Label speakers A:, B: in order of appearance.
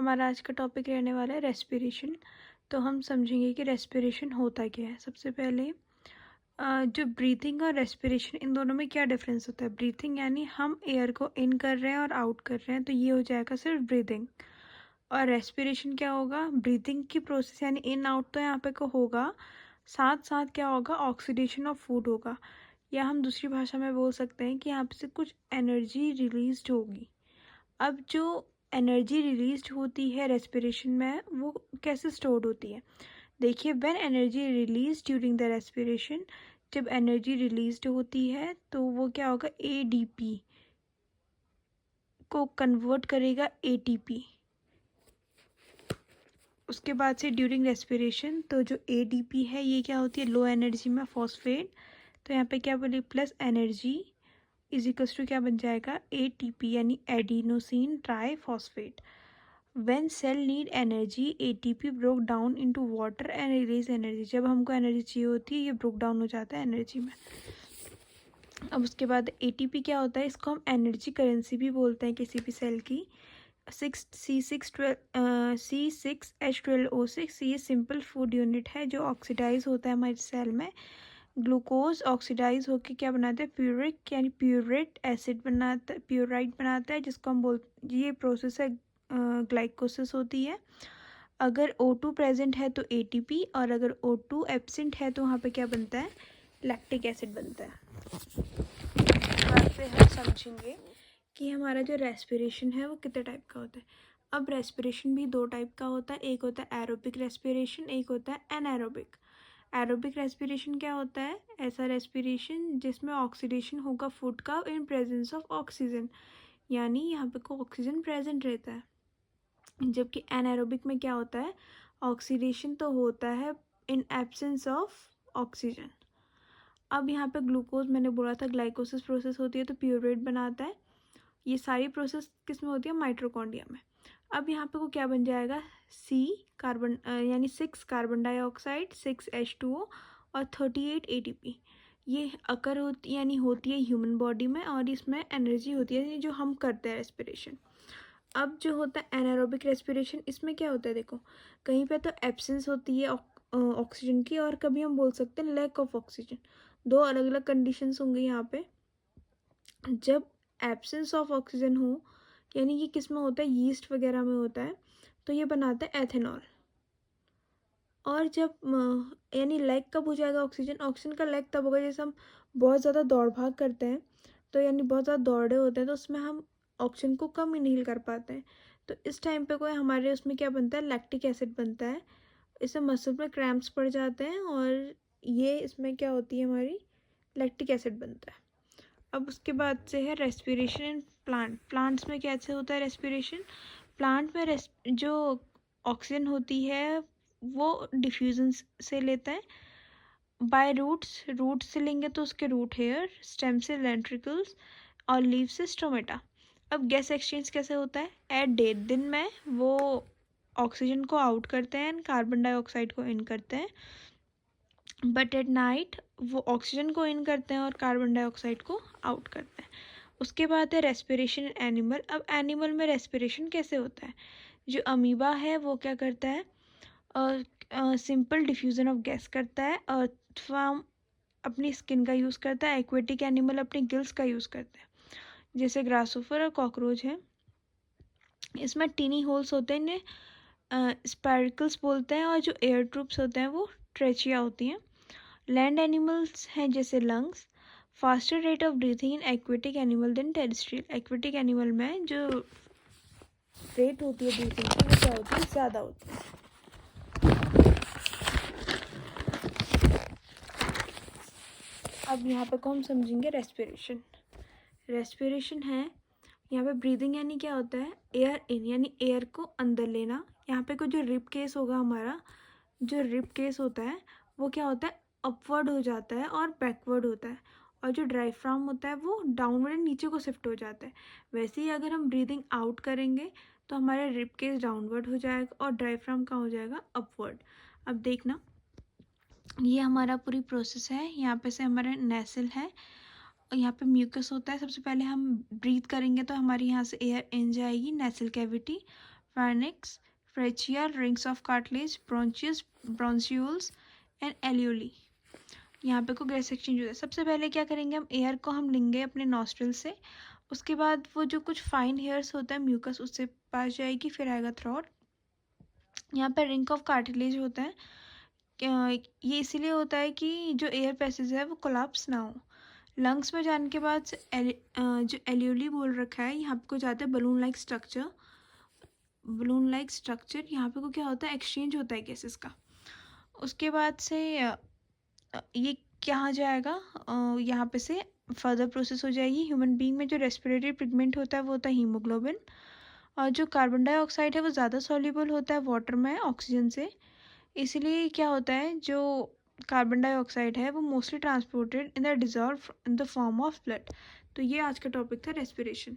A: हमारा आज का टॉपिक रहने वाला है रेस्पिरेशन। तो हम समझेंगे कि रेस्पिरेशन होता क्या है। सबसे पहले जो ब्रीथिंग और रेस्पिरेशन, इन दोनों में क्या डिफरेंस होता है। ब्रीथिंग यानी हम एयर को इन कर रहे हैं और आउट कर रहे हैं, तो ये हो जाएगा सिर्फ ब्रीथिंग। और रेस्पिरेशन क्या होगा, ब्रीथिंग की प्रोसेस यानी इन आउट तो यहाँ पे को होगा, साथ साथ क्या होगा, ऑक्सीडेशन ऑफ फूड होगा। या हम दूसरी भाषा में बोल सकते हैं कि यहाँ पे से कुछ एनर्जी रिलीज होगी। अब जो एनर्जी रिलीज होती है रेस्पिरेशन में, वो कैसे स्टोर्ड होती है। देखिए, when energy release during the respiration, जब एनर्जी रिलीज होती है तो वो क्या होगा, एडीपी को कन्वर्ट करेगा एटीपी। उसके बाद से ड्यूरिंग रेस्पिरेशन, तो जो एडीपी है ये क्या होती है, लो एनर्जी में फॉस्फेट। तो यहाँ पे क्या बोले, plus energy is equals to क्या बन जाएगा, एटीपी यानी adenosine triphosphate. When cell need energy, ATP broke down into water and release energy। जब हमको एनर्जी चाहिए होती है, ये ब्रोक डाउन हो जाता है एनर्जी में। अब उसके बाद ATP क्या होता है, इसको हम एनर्जी करेंसी भी बोलते हैं किसी भी सेल की। C6H12O6, ये सिंपल फूड यूनिट है जो ऑक्सीडाइज होता है हमारे सेल में। ग्लूकोज ऑक्सीडाइज होकर क्या बनाता है, प्यूरिक यानी प्यूरेट एसिड बनाता है, प्यूराइट बनाता है, जिसको हम ये प्रोसेस है ग्लाइकोसिस होती है। अगर O2 प्रेजेंट है तो ATP, और अगर O2 एब्सेंट है तो वहाँ पे क्या बनता है, लैक्टिक एसिड बनता है। बाद से हम समझेंगे कि हमारा जो रेस्पिरेशन है वो कितने टाइप का होता है। अब रेस्पिरेशन भी दो टाइप का होता है, एक होता है एरोबिक रेस्पिरेशन, एक होता है एनएरोबिक। एरोबिक रेस्पिरेशन क्या होता है, ऐसा रेस्पिरेशन जिसमें ऑक्सीडेशन होगा फूड का इन प्रेजेंस ऑफ ऑक्सीजन, यानी यहाँ पे को ऑक्सीजन प्रेजेंट रहता है। जबकि एनारोबिक में क्या होता है, ऑक्सीडेशन तो होता है इन एब्सेंस ऑफ ऑक्सीजन। अब यहाँ पे ग्लूकोज मैंने बोला था ग्लाइकोसिस प्रोसेस होती है तो प्यूरेट बनाता है। ये सारी प्रोसेस किस में होती है, माइटोकॉन्ड्रिया में। अब यहाँ पे को क्या बन जाएगा, C कार्बन यानी 6 कार्बन डाइऑक्साइड, 6H2O और 38 ATP। ये अकर होती यानी होती है ह्यूमन बॉडी में, और इसमें एनर्जी होती है जो हम करते हैं रेस्पिरेशन। अब जो होता है एनारोबिक रेस्पिरेशन, इसमें क्या होता है, देखो कहीं पे तो एब्सेंस होती है ऑक्सीजन की, और कभी हम बोल सकते हैं लैक ऑफ ऑक्सीजन। दो अलग अलग कंडीशंस होंगे यहाँ पे। जब एब्सेंस ऑफ ऑक्सीजन हो, यानी ये किस में होता है, यीस्ट वगैरह में होता है, तो ये बनाता है एथेनॉल। और जब यानी लैक कब हो जाएगा ऑक्सीजन, ऑक्सीजन का लैक तब होगा जैसे हम बहुत ज़्यादा दौड़ भाग करते हैं, तो यानी बहुत ज़्यादा दौड़े होते हैं तो उसमें हम ऑक्सीजन को कम इनहेल कर पाते हैं। तो इस टाइम पे कोई हमारे उसमें क्या बनता है, लैक्टिक एसिड बनता है। इससे मसल में क्रैम्प्स पड़ जाते हैं, और ये इसमें क्या होती है, हमारी लैक्टिक एसिड बनता है। अब उसके बाद से है रेस्पिरेशन इन प्लांट्स में कैसे होता है रेस्पिरेशन। प्लांट में जो ऑक्सीजन होती है वो डिफ्यूजन से लेता है बाय रूट्स से लेंगे तो उसके रूट हेयर, स्टेम से वेंट्रिकल्स, और लीव से स्टोमेटा। अब गैस एक्सचेंज कैसे होता है, एट डे दिन में वो ऑक्सीजन को आउट करते हैं, कार्बन डाइऑक्साइड को इन करते हैं, बट एट नाइट वो ऑक्सीजन को इन करते हैं और कार्बन डाइऑक्साइड को आउट करते हैं। उसके बाद है रेस्पिरेशन इन एनिमल। अब एनिमल में रेस्पिरेशन कैसे होता है, जो अमीबा है वो क्या करता है, सिंपल डिफ्यूज़न ऑफ गैस करता है, अर्थवर्म अपनी स्किन का यूज़ करता है, एक्वेटिक एनिमल अपने गिल्स का यूज़ करता है, जैसे ग्रासोफर और कॉकरोच है। इसमें टीनी होल्स होते हैं, इन्हें स्पाइरकल्स बोलते हैं, और जो एयर ट्यूब्स होते हैं वो ट्रेचिया होती हैं। लैंड एनिमल्स हैं जैसे lungs. Faster rate of breathing in aquatic animal then terrestrial. Aquatic animal में जो रेट होती है ब्रीथिंग की वो क्या होती है, ज़्यादा होती है। अब यहाँ पे को हम समझेंगे रेस्पिरेशन। रेस्पिरेशन है यहाँ पे ब्रीदिंग यानी क्या होता है, एयर इन यानी एयर को अंदर लेना। यहाँ पे को जो रिप केस होगा हमारा, जो रिप केस होता है वो क्या होता है, अपवर्ड हो जाता है और बैकवर्ड होता है, और जो डायफ्राम होता है वो डाउनवर्ड नीचे को शिफ्ट हो जाता है। वैसे ही अगर हम ब्रीदिंग आउट करेंगे तो हमारा रिप केस डाउनवर्ड हो जाएगा और डायफ्राम कहाँ हो जाएगा, अपवर्ड। अब देखना, ये हमारा पूरी प्रोसेस है। यहाँ पे से हमारा नेसल है, और यहाँ पे म्यूकस होता है। सबसे पहले हम ब्रीथ करेंगे तो हमारी यहाँ से एयर इन जाएगी nasal cavity, pharynx, trachea, rings of cartilage, bronchus, bronchioles and alveoli. यहाँ पे को गैस एक्सचेंज होता है। सबसे पहले क्या करेंगे, हम एयर को हम लेंगे अपने नॉस्ट्रल से, उसके बाद वो जो कुछ फाइन हेयर्स होता है म्यूकस उससे पास जाएगी, फिर आएगा थ्रोट। यहाँ पर रिंग ऑफ कार्टिलेज होता है, ये इसीलिए होता है कि जो एयर पैसेज है वो कोलैप्स ना हो। लंग्स में जाने के बाद जो एल्यूली बोल रखा है, यहाँ पे को जाता है balloon like structure. Balloon like structure यहाँ पे को क्या होता है, एक्सचेंज होता है गैसेस का। उसके बाद से ये कहाँ जाएगा, यहाँ पे से फर्दर प्रोसेस हो जाएगी। ह्यूमन बीइंग में जो रेस्पिरेटरी पिगमेंट होता है वो होता है हीमोग्लोबिन, और जो कार्बन डाइऑक्साइड है वो ज़्यादा सॉल्युबल होता है वाटर में ऑक्सीजन से। इसलिए क्या होता है, जो कार्बन डाइऑक्साइड है वो mostly transported in the dissolve in the form of blood. तो ये आज का टॉपिक था रेस्पिरेशन।